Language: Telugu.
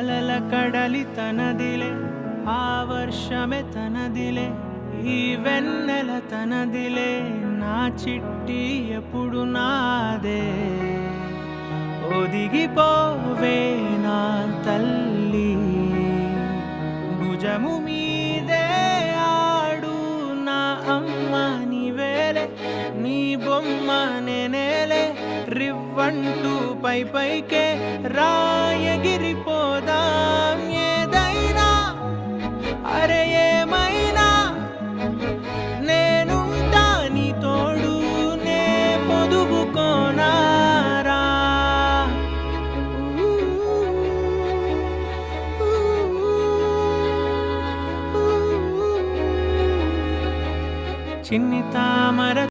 అలల కడలి తనదిలే, ఆ వర్షమే తనదిలే, ఈ వెన్నెల తనదిలే, నా చిట్టి ఎప్పుడు నాదే. ఒదిగిపోవే నా తల్లి, భుజము మీదే ఆడు నా అమ్మ నీవేలే, నీ బొమ్మ నేనేలే, రివ్వంటూ పై పైకే రాయగిరిపోదాం. ఏదైనా అరే ఏమైనా నేనుంటా నీ తోడు, నే పొదువుకోనారా. చిన్ని తామర